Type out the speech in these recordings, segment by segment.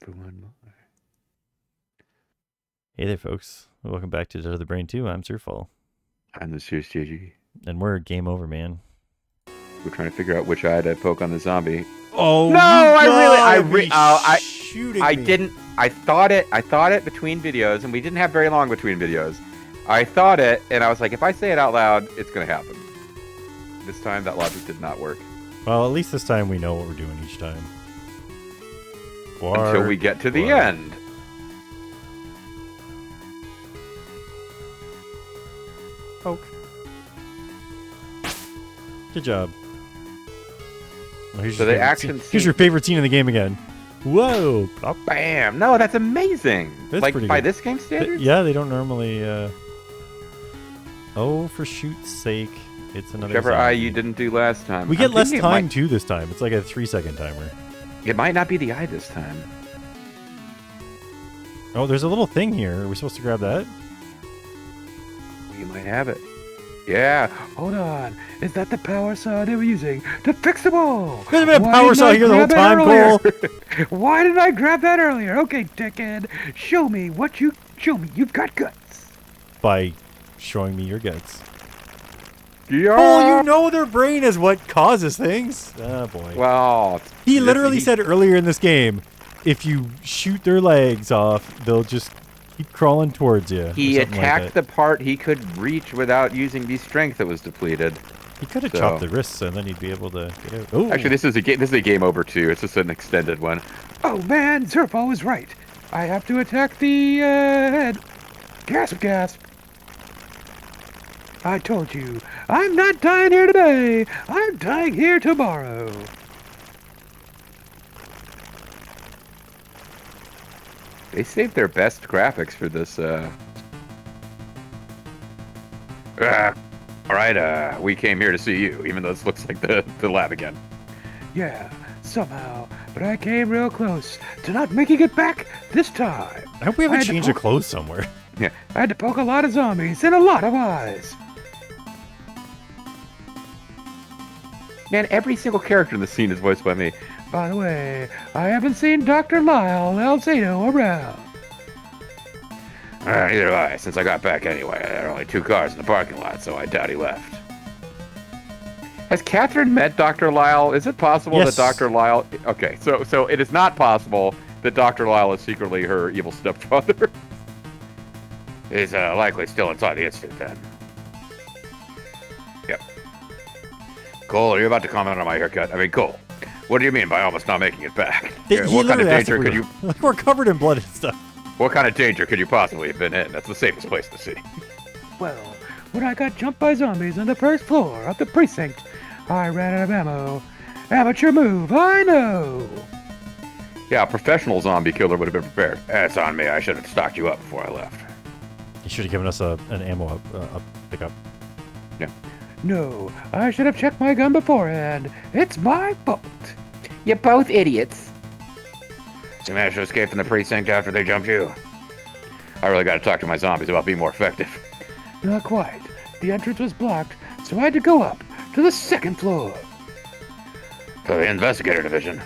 for one more. Hey there, folks. Welcome back to Dead of the Brain 2. I'm Zerfall. I'm the serious JG. And we're game over, man. We're trying to figure out which eye to poke on the zombie. Oh no! Shooting me. I thought it between videos, and we didn't have very long between videos. I thought it, and I was like, if I say it out loud, it's gonna happen. This time, that logic did not work. Well, at least this time we know what we're doing each time. Until we get to the end. Poke. Good job. Well, So the action scene. Here's your favorite scene in the game again. Whoa! Plop. Bam! No, that's amazing. That's like pretty by good. this game standards. Yeah, they don't normally. Oh, for shoot's sake! It's another. Whichever zombie. eye you didn't do last time. We get less time too this time. It's like a 3-second timer. It might not be the eye this time. Oh, there's a little thing here. Are we supposed to grab that? We might have it. Yeah. Hold on. Is that the power saw they were using to fix the wall? There's been a power saw here the whole time, Cole. Why didn't I grab that earlier? Okay, dickhead. Show me. You've got guts. By showing me your guts. Yeah. Oh, you know their brain is what causes things. Oh, boy. Well, he literally said earlier in this game, if you shoot their legs off, they'll just keep crawling towards you. He attacked the part he could reach without using the strength that was depleted. He could have chopped the wrists, and then he'd be able to get out. Ooh. Actually, this is a game over too. It's just an extended one. Oh man, Zerfall was right. I have to attack the head. Gasp. I told you, I'm not dying here today. I'm dying here tomorrow. They saved their best graphics for this. All right, we came here to see you, even though this looks like the lab again. Yeah, somehow, but I came real close to not making it back this time. I hope we have a change of clothes somewhere. Yeah, I had to poke a lot of zombies and a lot of eyes. Man, every single character in the scene is voiced by me. By the way, I haven't seen Dr. Lyle Alzado around. Neither have I, since I got back anyway. There are only 2 cars in the parking lot, so I doubt he left. Has Catherine met Dr. Lyle? Is it possible that Dr. Lyle... Okay, so it is not possible that Dr. Lyle is secretly her evil stepfather. He's likely still inside the institute, then. Yep. Cole, are you about to comment on my haircut? I mean, Cole, what do you mean by almost not making it back? What kind of danger could you... Like, we're covered in blood and stuff. What kind of danger could you possibly have been in? That's the safest place to see. Well, when I got jumped by zombies on the first floor of the precinct, I ran out of ammo. Amateur move, I know. Yeah, a professional zombie killer would have been prepared. That's on me. I should have stocked you up before I left. You should have given us an ammo pickup. Yeah. No, I should have checked my gun beforehand. It's my fault. You're both idiots. So you managed to escape from the precinct after they jumped you. I really got to talk to my zombies about being more effective. Not quite. The entrance was blocked, so I had to go up to the 2nd floor. To the investigator division.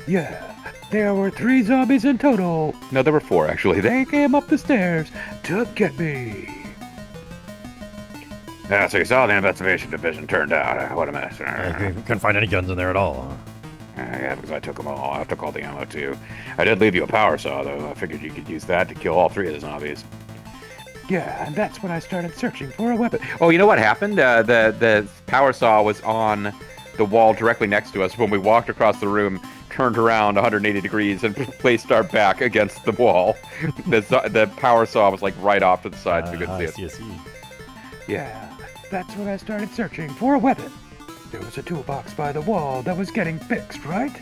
Yeah. There were 3 zombies in total. No, there were 4, actually. They came up the stairs to get me. Yeah, so you saw the investigation division turned out. What a mess. Couldn't find any guns in there at all. Yeah, because I took them all. I took all the ammo, too. I did leave you a power saw, though. I figured you could use that to kill all 3 of the zombies. Yeah, and that's when I started searching for a weapon. Oh, you know what happened? The power saw was on the wall directly next to us when we walked across the room, turned around 180 degrees, and placed our back against the wall. The power saw was like right off to the side, so we couldn't see it. Yeah, that's when I started searching for a weapon. There was a toolbox by the wall that was getting fixed, right?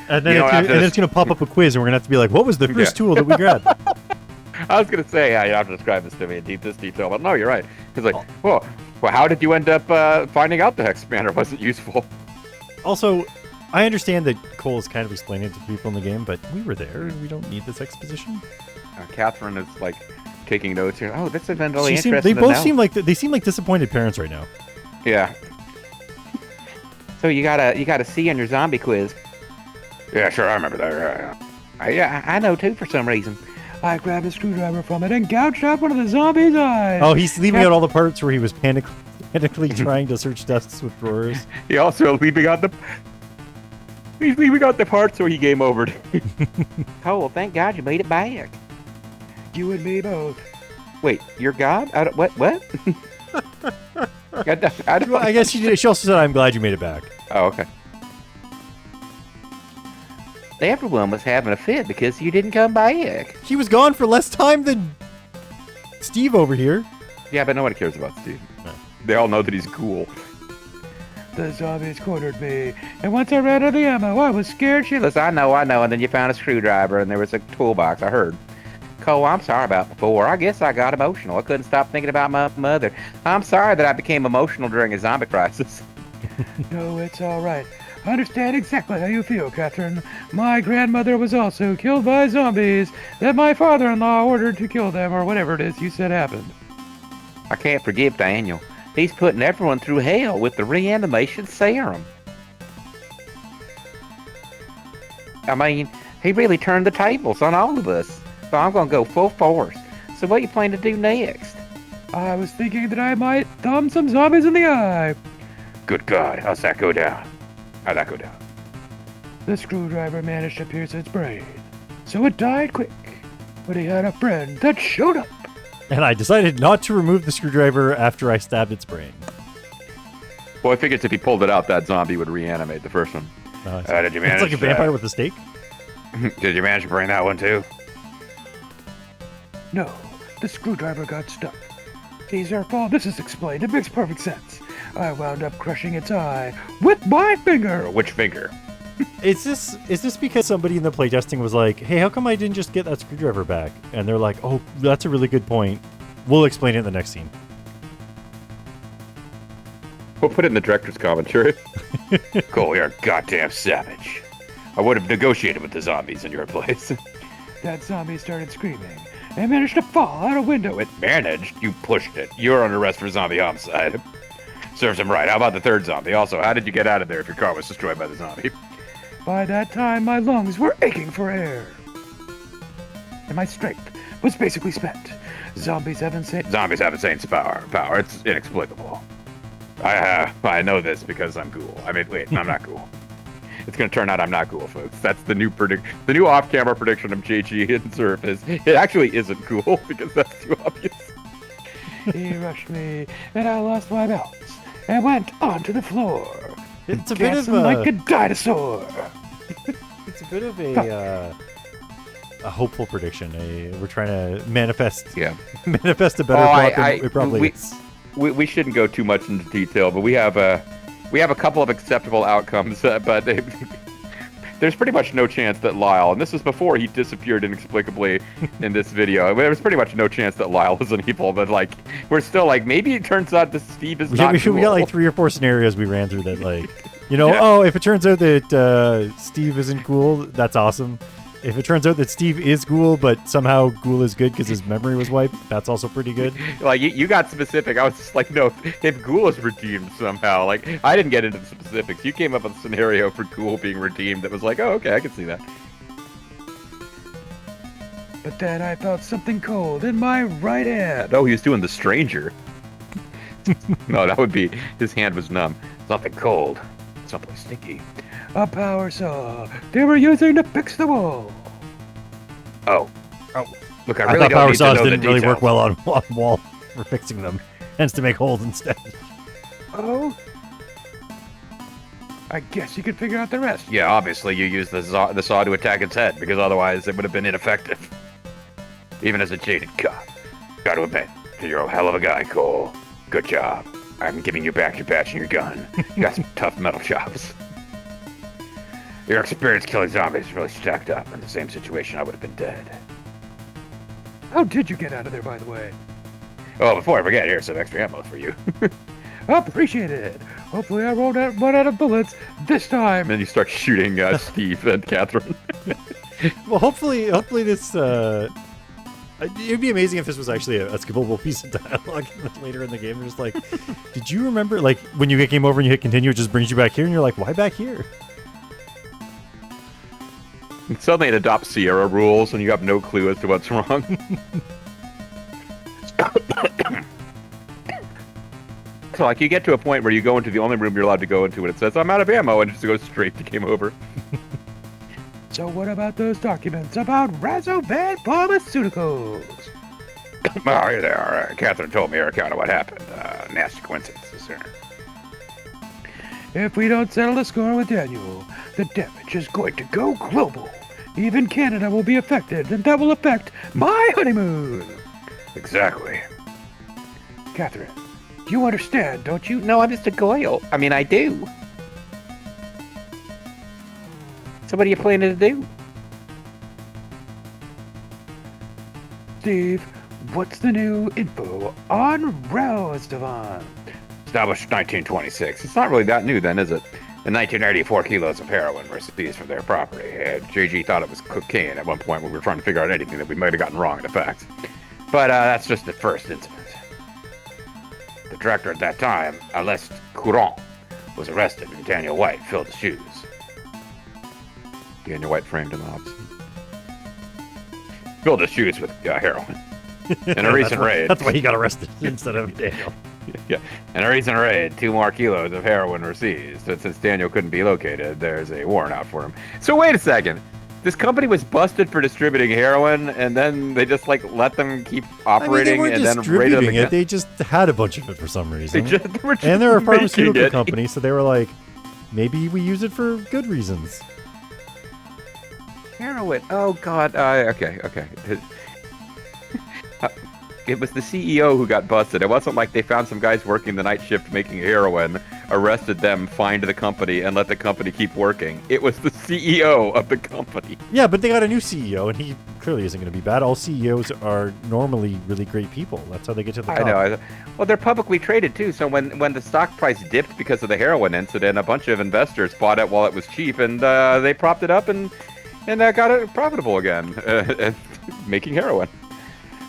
And then it's going to pop up a quiz, and we're going to have to be like, what was the first tool that we grabbed? I was going to say, you have to describe this to me in this detail, but no, you're right. Because well, how did you end up finding out the hex spanner wasn't useful? Also, I understand that Cole is kind of explaining it to people in the game, but we were there. We don't need this exposition. Catherine is like taking notes here. Oh, this has been really interesting. They both seem like disappointed parents right now. Yeah. So you got a C on your zombie quiz. Yeah, sure, I remember that. I know too for some reason. I grabbed a screwdriver from it and gouged out one of the zombies' eyes. Oh, he's leaving out all the parts where he was panically trying to search desks with drawers. He also leaving out the. He's leaving out the parts where he game overed. Oh, well, thank God you made it back. You and me both. Wait, you're God? What? I don't Well, I guess she also said, "I'm glad you made it back." Oh, okay. Everyone was having a fit because you didn't come back. He was gone for less time than Steve over here. Yeah, but no one cares about Steve. No. They all know that he's cool. The zombies cornered me, and once I ran out of the ammo, I was scared shitless. I know, and then you found a screwdriver, and there was a toolbox, I heard. Cole, I'm sorry about before. I guess I got emotional. I couldn't stop thinking about my mother. I'm sorry that I became emotional during a zombie crisis. No, it's all right. I understand exactly how you feel, Catherine. My grandmother was also killed by zombies that my father-in-law ordered to kill them, or whatever it is you said happened. I can't forgive Daniel. He's putting everyone through hell with the reanimation serum. I mean, he really turned the tables on all of us. So I'm going to go full force. So what you plan to do next? I was thinking that I might thumb some zombies in the eye. Good God, how's that go down? How'd that go down? The screwdriver managed to pierce its brain, so it died quick. But he had a friend that showed up. And I decided not to remove the screwdriver after I stabbed its brain. Well, I figured if he pulled it out, that zombie would reanimate the first one. Did you manage? It's like a vampire with a stake. Did you manage to bring that one too? No, the screwdriver got stuck. See, Zerfall, this is explained. It makes perfect sense. I wound up crushing its eye with my finger. Which finger? Is this because somebody in the playtesting was like, "Hey, how come I didn't just get that screwdriver back?" And they're like, "Oh, that's a really good point. We'll explain it in the next scene." We'll put it in the director's commentary. Cole, you're a goddamn savage. I would have negotiated with the zombies in your place. That zombie started screaming and managed to fall out a window. It managed? You pushed it. You're under arrest for zombie homicide. Serves him right. How about the third zombie? Also, how did you get out of there if your car was destroyed by the zombie? By that time, my lungs were aching for air. And my strength was basically spent. Zombies have insane power. It's inexplicable. I know this because I'm cool. I mean, wait, I'm not cool. It's going to turn out I'm not cool, folks. That's the new off-camera prediction of JG and Zerf is it actually isn't cool because that's too obvious. He rushed me, and I lost my balance and went onto the floor. It's a bit of like a dinosaur. It's a bit of a hopeful prediction. We're trying to manifest a better plot than it probably is. We shouldn't go too much into detail, but we have a couple of acceptable outcomes, but there's pretty much no chance that Lyle, and this is before he disappeared inexplicably in this video, there was pretty much no chance that Lyle was an evil, but like, we're still like, maybe it turns out that Steve is not cool. We got like 3 or 4 scenarios we ran through that like, oh, if it turns out that Steve isn't cool, that's awesome. If it turns out that Steve is Ghoul, but somehow Ghoul is good because his memory was wiped, that's also pretty good. Like, you got specific. I was just like, no, if Ghoul is redeemed somehow, like, I didn't get into the specifics. You came up with a scenario for Ghoul being redeemed that was like, oh, okay, I can see that. But then I felt something cold in my right hand. Oh, he was doing the stranger. No, that would be, his hand was numb. Something cold. Something sticky. A power saw they were using to fix the wall. Oh. Look, I really thought power don't saws need to know didn't the really details. work well on wall for fixing them. Hence to make holes instead. Oh? I guess you could figure out the rest. Yeah, obviously you used the saw to attack its head, because otherwise it would have been ineffective. Even as a jaded cop. Gotta admit, you're a hell of a guy, Cole. Good job. I'm giving you back your badge and your gun. You got some tough metal chops. Your experience killing zombies really stacked up. In the same situation, I would have been dead. How did you get out of there, by the way? Oh, before I forget, here's some extra ammo for you. Appreciate it. Hopefully I won't run out of bullets this time. And you start shooting Steve and Catherine. Well, hopefully this... it'd be amazing if this was actually a skippable piece of dialogue later in the game. You're just like, did you remember, like, when you get game over and you hit continue, it just brings you back here, and you're like, why back here? Suddenly it adopts Sierra rules, and you have no clue as to what's wrong. So, like, you get to a point where you go into the only room you're allowed to go into, and it says, I'm out of ammo, and it just goes straight to game over. So what about those documents about Razovan Pharmaceuticals? Oh, here they are. Catherine told me her account of what happened. Nasty coincidences there. If we don't settle the score with Daniel, the damage is going to go global. Even Canada will be affected, and that will affect my honeymoon. Exactly. Catherine, you understand, don't you? No, I'm just a goyle. I mean, I do. So what are you planning to do? Steve, what's the new info on Razovan? Established 1926. It's not really that new then, is it? In 1984, kilos of heroin were seized from their property. JG thought it was cocaine at one point when we were trying to figure out anything that we might have gotten wrong in the facts. But that's just the first incident. The director at that time, Aleste Courant, was arrested and Daniel White filled his shoes. Daniel White framed him out. Filled his shoes with heroin. In a recent raid. That's why he got arrested instead of Daniel. Yeah. In a recent raid, 2 more kilos of heroin were seized. And since Daniel couldn't be located, there's a warrant out for him. So wait a second. This company was busted for distributing heroin, and then they just like let them keep operating, and then distributing it. They just had a bunch of it for some reason. And they're a pharmaceutical company, so they were like, maybe we use it for good reasons. Heroin. Oh God. Okay. It was the CEO who got busted. It wasn't like they found some guys working the night shift making heroin, arrested them, fined the company, and let the company keep working. It was the CEO of the company. Yeah, but they got a new CEO, and he clearly isn't going to be bad. All CEOs are normally really great people. That's how they get to the top. I know. Well, they're publicly traded, too. So when the stock price dipped because of the heroin incident, a bunch of investors bought it while it was cheap, and they propped it up and got it profitable again, making heroin.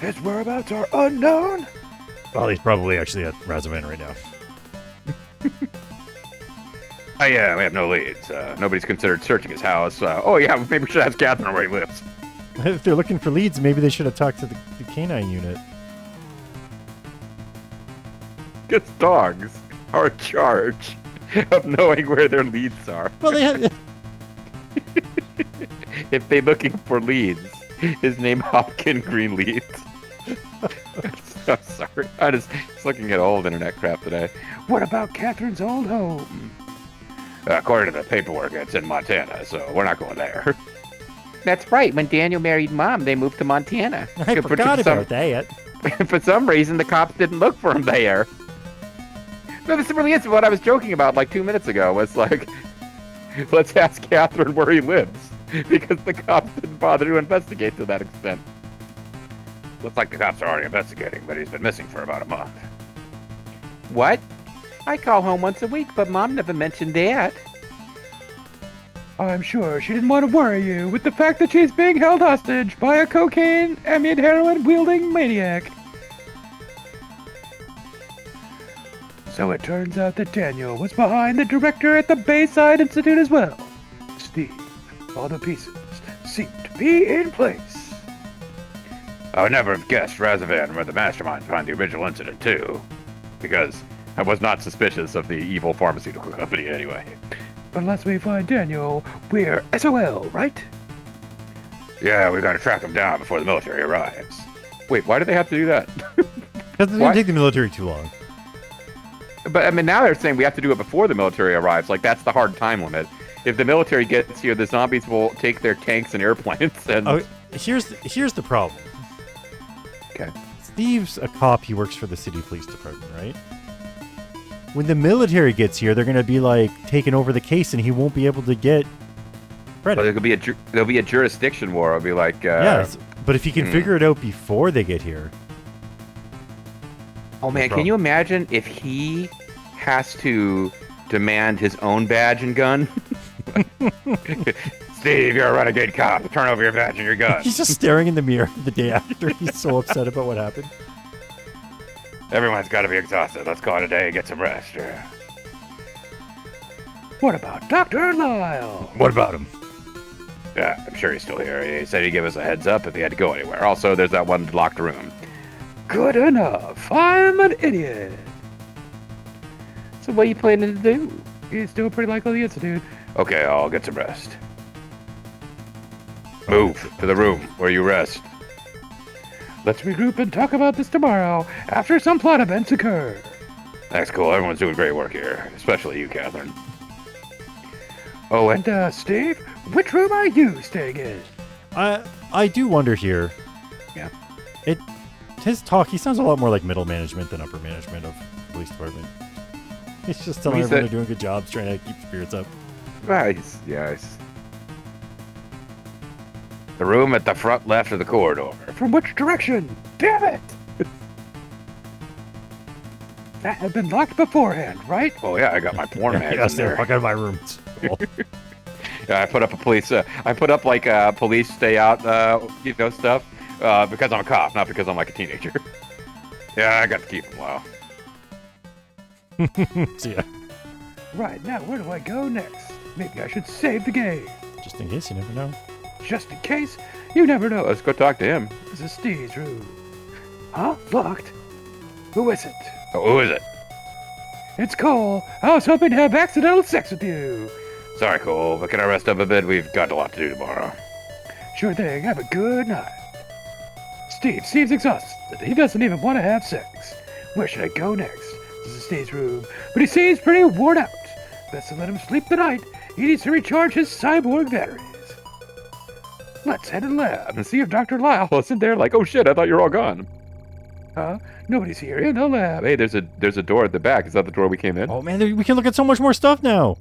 His whereabouts are unknown. Well, he's probably actually at Razovan right now. Oh, yeah, we have no leads. Nobody's considered searching his house. Oh, yeah, maybe we should ask Catherine where he lives. If they're looking for leads, maybe they should have talked to the canine unit. Because dogs are in charge of knowing where their leads are. Well, they have... If they're looking for leads, his name Hopkin Green Leads. I'm so sorry. I'm just looking at old internet crap today. What about Catherine's old home? According to the paperwork, it's in Montana, so we're not going there. That's right. When Daniel married Mom, they moved to Montana. I forgot about that. For some reason, the cops didn't look for him there. No, this really is what I was joking about like 2 minutes ago. Was like, let's ask Catherine where he lives, because the cops didn't bother to investigate to that extent. Looks like the cops are already investigating, but he's been missing for about a month. What? I call home once a week, but Mom never mentioned that. I'm sure she didn't want to worry you with the fact that she's being held hostage by a cocaine and heroin-wielding maniac. So it turns out that Daniel was behind the director at the Bayside Institute as well. Steve, all the pieces seem to be in place. I would never have guessed Razovan were the mastermind behind the original incident, too. Because I was not suspicious of the evil pharmaceutical company anyway. Unless we find Daniel, we're SOL, right? Yeah, we gotta track him down before the military arrives. Wait, why do they have to do that? Because it didn't take the military too long. But, I mean, now they're saying we have to do it before the military arrives. Like, that's the hard time limit. If the military gets here, the zombies will take their tanks and airplanes and... Oh, here's the problem. Okay. Steve's a cop. He works for the city police department, right? When the military gets here, they're going to be, like, taking over the case, and he won't be able to get credit. But there'll be a jurisdiction war. It'll be like... yes, but if he can figure it out before they get here... Oh, man, can you imagine if he has to demand his own badge and gun? Steve, you're a renegade cop. Turn over your badge and your gun. He's just staring in the mirror the day after. He's so upset about what happened. Everyone's got to be exhausted. Let's call it a day and get some rest. What about Dr. Lyle? What about him? Yeah, I'm sure he's still here. He said he'd give us a heads up if he had to go anywhere. Also, there's that one locked room. Good enough. I'm an idiot. So what are you planning to do? He's still pretty likely the Institute. Okay, I'll get some rest. Move to the room where you rest. Let's regroup and talk about this tomorrow after some plot events occur. That's cool. Everyone's doing great work here, especially you, Catherine. Oh, and Steve, which room are you staying in? I do wonder here. Yeah. His talk, he sounds a lot more like middle management than upper management of the police department. He's just telling everyone they're doing good jobs, trying to keep spirits up. Nice. The room at the front left of the corridor. From which direction? Damn it! That had been locked beforehand, right? Oh yeah, I got my porn mags Yes, in they're there. fuck out of my room. Cool. Yeah, I put up a police. I put up like police stay out, stuff because I'm a cop, not because I'm like a teenager. Yeah, I got to keep them. Wow. See ya. Right, now where do I go next? Maybe I should save the game. Just in case, you never know. Just in case, you never know. Let's go talk to him. This is Steve's room. Huh? Locked? Who is it? Oh, who is it? It's Cole. I was hoping to have accidental sex with you. Sorry, Cole, but can I rest up a bit? We've got a lot to do tomorrow. Sure thing. Have a good night. Steve seems exhausted. He doesn't even want to have sex. Where should I go next? This is Steve's room, but he seems pretty worn out. Best to let him sleep tonight. He needs to recharge his cyborg batteries. Let's head to the lab and see if Dr. Lyle Well, in there like, oh shit, I thought you were all gone. Nobody's here in the lab. Hey, there's a door at the back. Is that the door we came in? Oh man, we can look at so much more stuff now.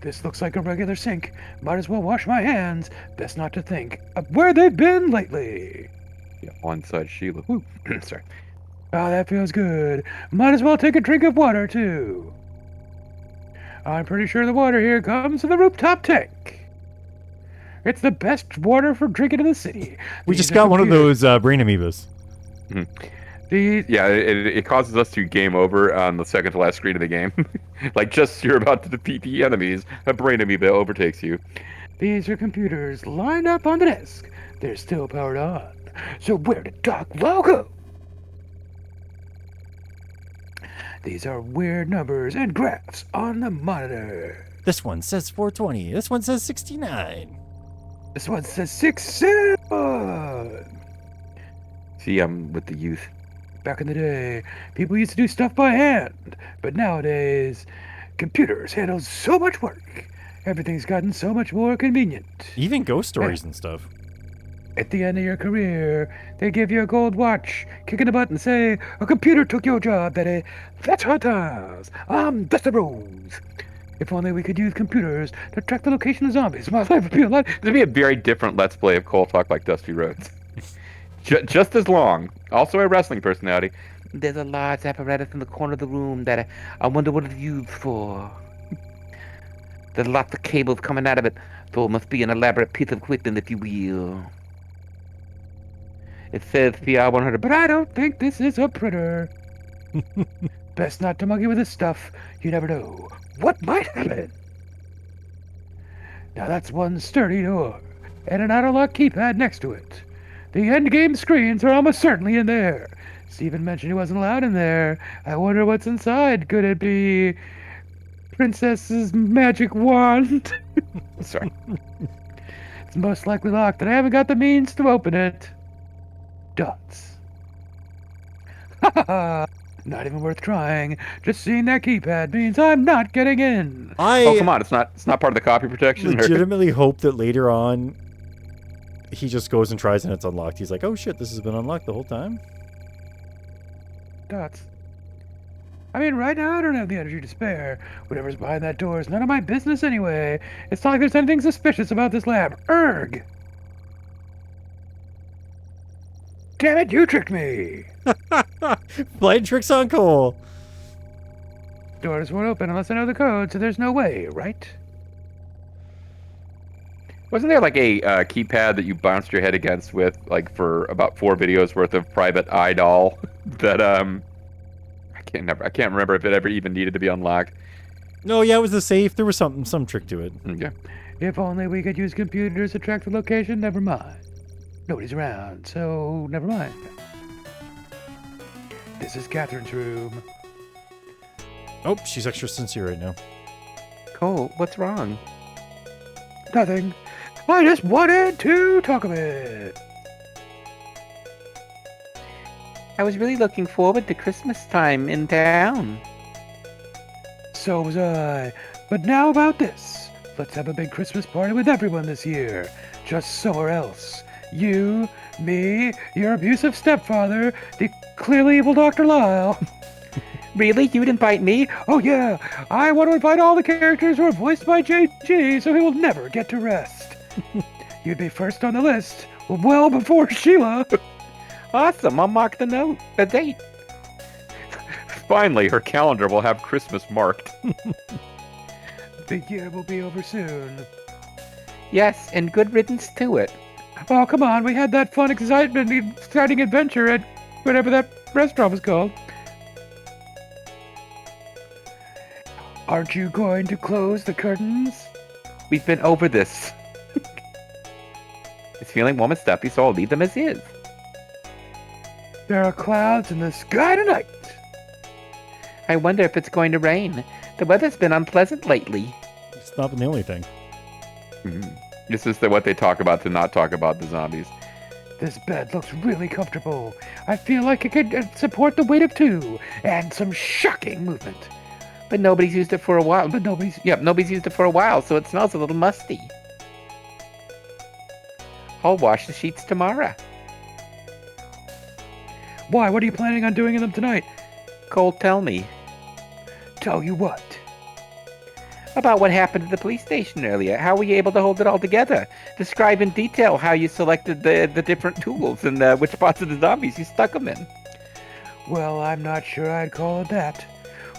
This looks like a regular sink. Might as well wash my hands. Best not to think of where they've been lately. Yeah, on side Sheila. Woo. Sorry. Ah, that feels good. Might as well take a drink of water, too. I'm pretty sure the water here comes from the rooftop tank. It's the best water for drinking in the city. We just got one of those brain amoebas. It causes us to game over on the second to last screen of the game. Like, just you're about to defeat the enemies, a brain amoeba overtakes you. These are computers lined up on the desk. They're still powered on. So where did Doc Low go? These are weird numbers and graphs on the monitor. This one says 420. This one says 69. This one says 67. See, I'm with the youth. Back in the day, people used to do stuff by hand, but nowadays, computers handle so much work. Everything's gotten so much more convenient. Even ghost stories and stuff. At the end of your career, they give you a gold watch, kick in a button, say, a computer took your job, Betty. That's hard times. I'm Dusty Rose. If only we could use computers to track the location of zombies, my life would be a lot. There'd be a very different Let's Play of Cole Talk like Dusty Rhodes. Just as long. Also a wrestling personality. There's a large apparatus in the corner of the room that I wonder what it's used for. There's lots of cables coming out of it, so it must be an elaborate piece of equipment, if you will. It says PR100, But I don't think this is a printer. Best not to monkey with this stuff. You never know what might happen. Now that's one sturdy door, and an auto-lock keypad next to it. The endgame screens are almost certainly in there. Steven mentioned he wasn't allowed in there. I wonder what's inside. Could it be Princess's magic wand? Sorry. It's most likely locked, and I haven't got the means to open it. Dots. Ha ha ha! Not even worth trying. Just seeing that keypad means I'm not getting in. Oh, come on. It's not part of the copy protection. Legitimately hope that later on he just goes and tries and it's unlocked. He's like, oh shit, this has been unlocked the whole time? Dots. I mean, right now I don't have the energy to spare. Whatever's behind that door is none of my business anyway. It's not like there's anything suspicious about this lab. Erg! Damn it, you tricked me! Playing tricks on Cole. Doors won't open unless I know the code, so there's no way, right? Wasn't there like a keypad that you bounced your head against with, like, for about 4 videos worth of private idol that I can't remember if it ever even needed to be unlocked. No, yeah, it was the safe. There was some trick to it. Okay. If only we could use computers to track the location, never mind. Nobody's around, so never mind. This is Catherine's room. Oh, she's extra sincere right now. Cole, what's wrong? Nothing. I just wanted to talk a bit. I was really looking forward to Christmas time in town. So was I. But now about this. Let's have a big Christmas party with everyone this year. Just somewhere else. You, me, your abusive stepfather, the clearly evil Dr. Lyle. Really? You'd invite me? Oh yeah, I want to invite all the characters who are voiced by JG so he will never get to rest. You'd be first on the list, well before Sheila. Awesome, I'll mark the date. Finally, her calendar will have Christmas marked. The year will be over soon. Yes, and good riddance to it. Oh, come on, we had that fun, exciting adventure at whatever that restaurant was called. Aren't you going to close the curtains? We've been over this. It's feeling warm and stuffy, so I'll leave them as is. There are clouds in the sky tonight. I wonder if it's going to rain. The weather's been unpleasant lately. It's not been the only thing. This is what they talk about to not talk about the zombies. This bed looks really comfortable. I feel like it could support the weight of 2 and some shocking movement. But nobody's used it for a while. But nobody's... Yep, nobody's used it for a while, so it smells a little musty. I'll wash the sheets tomorrow. Why? What are you planning on doing in them tonight? Cole, tell me. Tell you what? About what happened at the police station earlier. How were you able to hold it all together? Describe in detail how you selected the different tools and which parts of the zombies you stuck them in. Well, I'm not sure I'd call it that.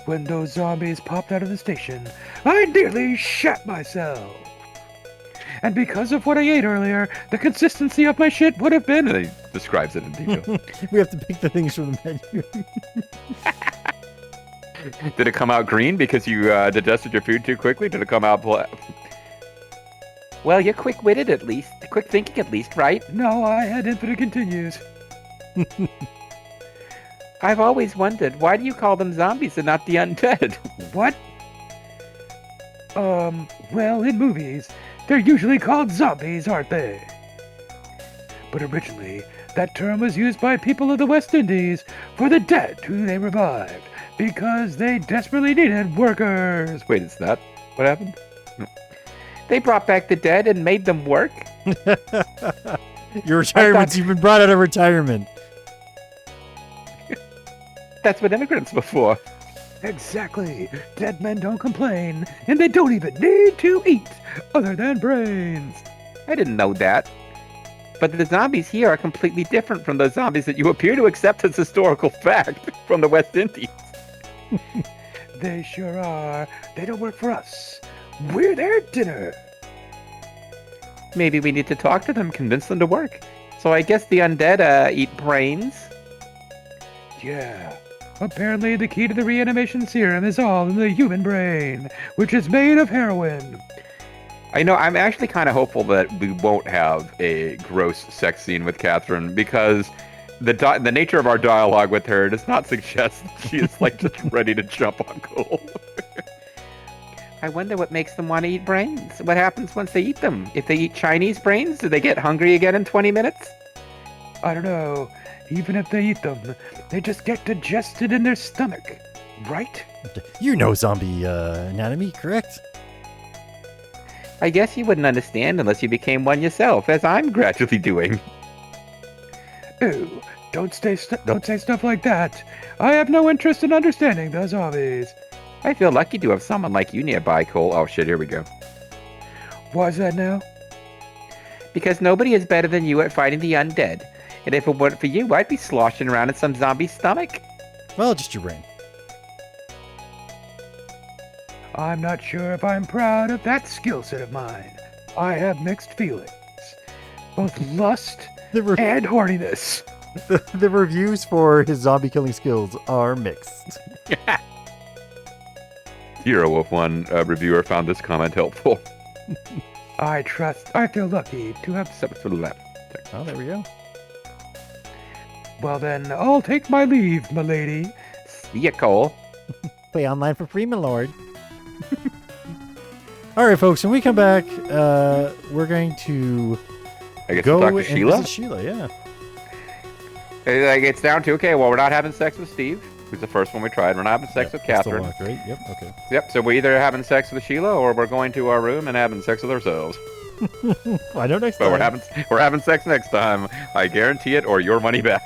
When those zombies popped out of the station, I nearly shat myself. And because of what I ate earlier, the consistency of my shit would have been... And he describes it in detail. We have to pick the things from the menu. Did it come out green because you digested your food too quickly? Did it come out black? Well, you're quick-witted at least. Quick thinking at least, right? No, I had infinite continues. I've always wondered, why do you call them zombies and not the undead? What? Well, in movies, they're usually called zombies, aren't they? But originally, that term was used by people of the West Indies for the dead who they revived, because they desperately needed workers. Wait, is that what happened? They brought back the dead and made them work? Your retirement's you've been brought out of retirement. That's what immigrants were for. Exactly. Dead men don't complain, and they don't even need to eat, other than brains. I didn't know that. But the zombies here are completely different from the zombies that you appear to accept as historical fact from the West Indies. They sure are. They don't work for us. We're their dinner. Maybe we need to talk to them, convince them to work. So I guess the undead eat brains. Yeah. Apparently the key to the reanimation serum is all in the human brain, which is made of heroin. I know, I'm actually kind of hopeful that we won't have a gross sex scene with Catherine, because the nature of our dialogue with her does not suggest that she is like just ready to jump on Cole. I wonder what makes them want to eat brains. What happens once they eat them? If they eat Chinese brains, do they get hungry again in 20 minutes? I don't know. Even if they eat them, they just get digested in their stomach, right? You know zombie anatomy, correct? I guess you wouldn't understand unless you became one yourself, as I'm gradually doing. Ooh, don't say stuff like that. I have no interest in understanding the zombies. I feel lucky to have someone like you nearby, Cole. Oh shit, here we go. Why's that now? Because nobody is better than you at fighting the undead. And if it weren't for you, I'd be sloshing around in some zombie's stomach. Well, just your brain. I'm not sure if I'm proud of that skill set of mine. I have mixed feelings. Both lust and horniness. The reviews for his zombie killing skills are mixed. Hero Wolf 1 reviewer found this comment helpful. I feel lucky to have Except for the left. Oh, there we go. Well then, I'll take my leave, milady. See ya, Cole. Play online for free, my lord. All right, folks. When we come back, we're going to I guess go we'll talk to and Sheila. visit Sheila. Yeah. Like, it's down to, okay, well, we're not having sex with Steve, who's the first one we tried. We're not having sex with Yep, still Catherine. locked, right? Yep. Okay. Yep, so we're either having sex with Sheila or we're going to our room and having sex with ourselves. I know next But time. we're having sex next time. I guarantee it, or your money back.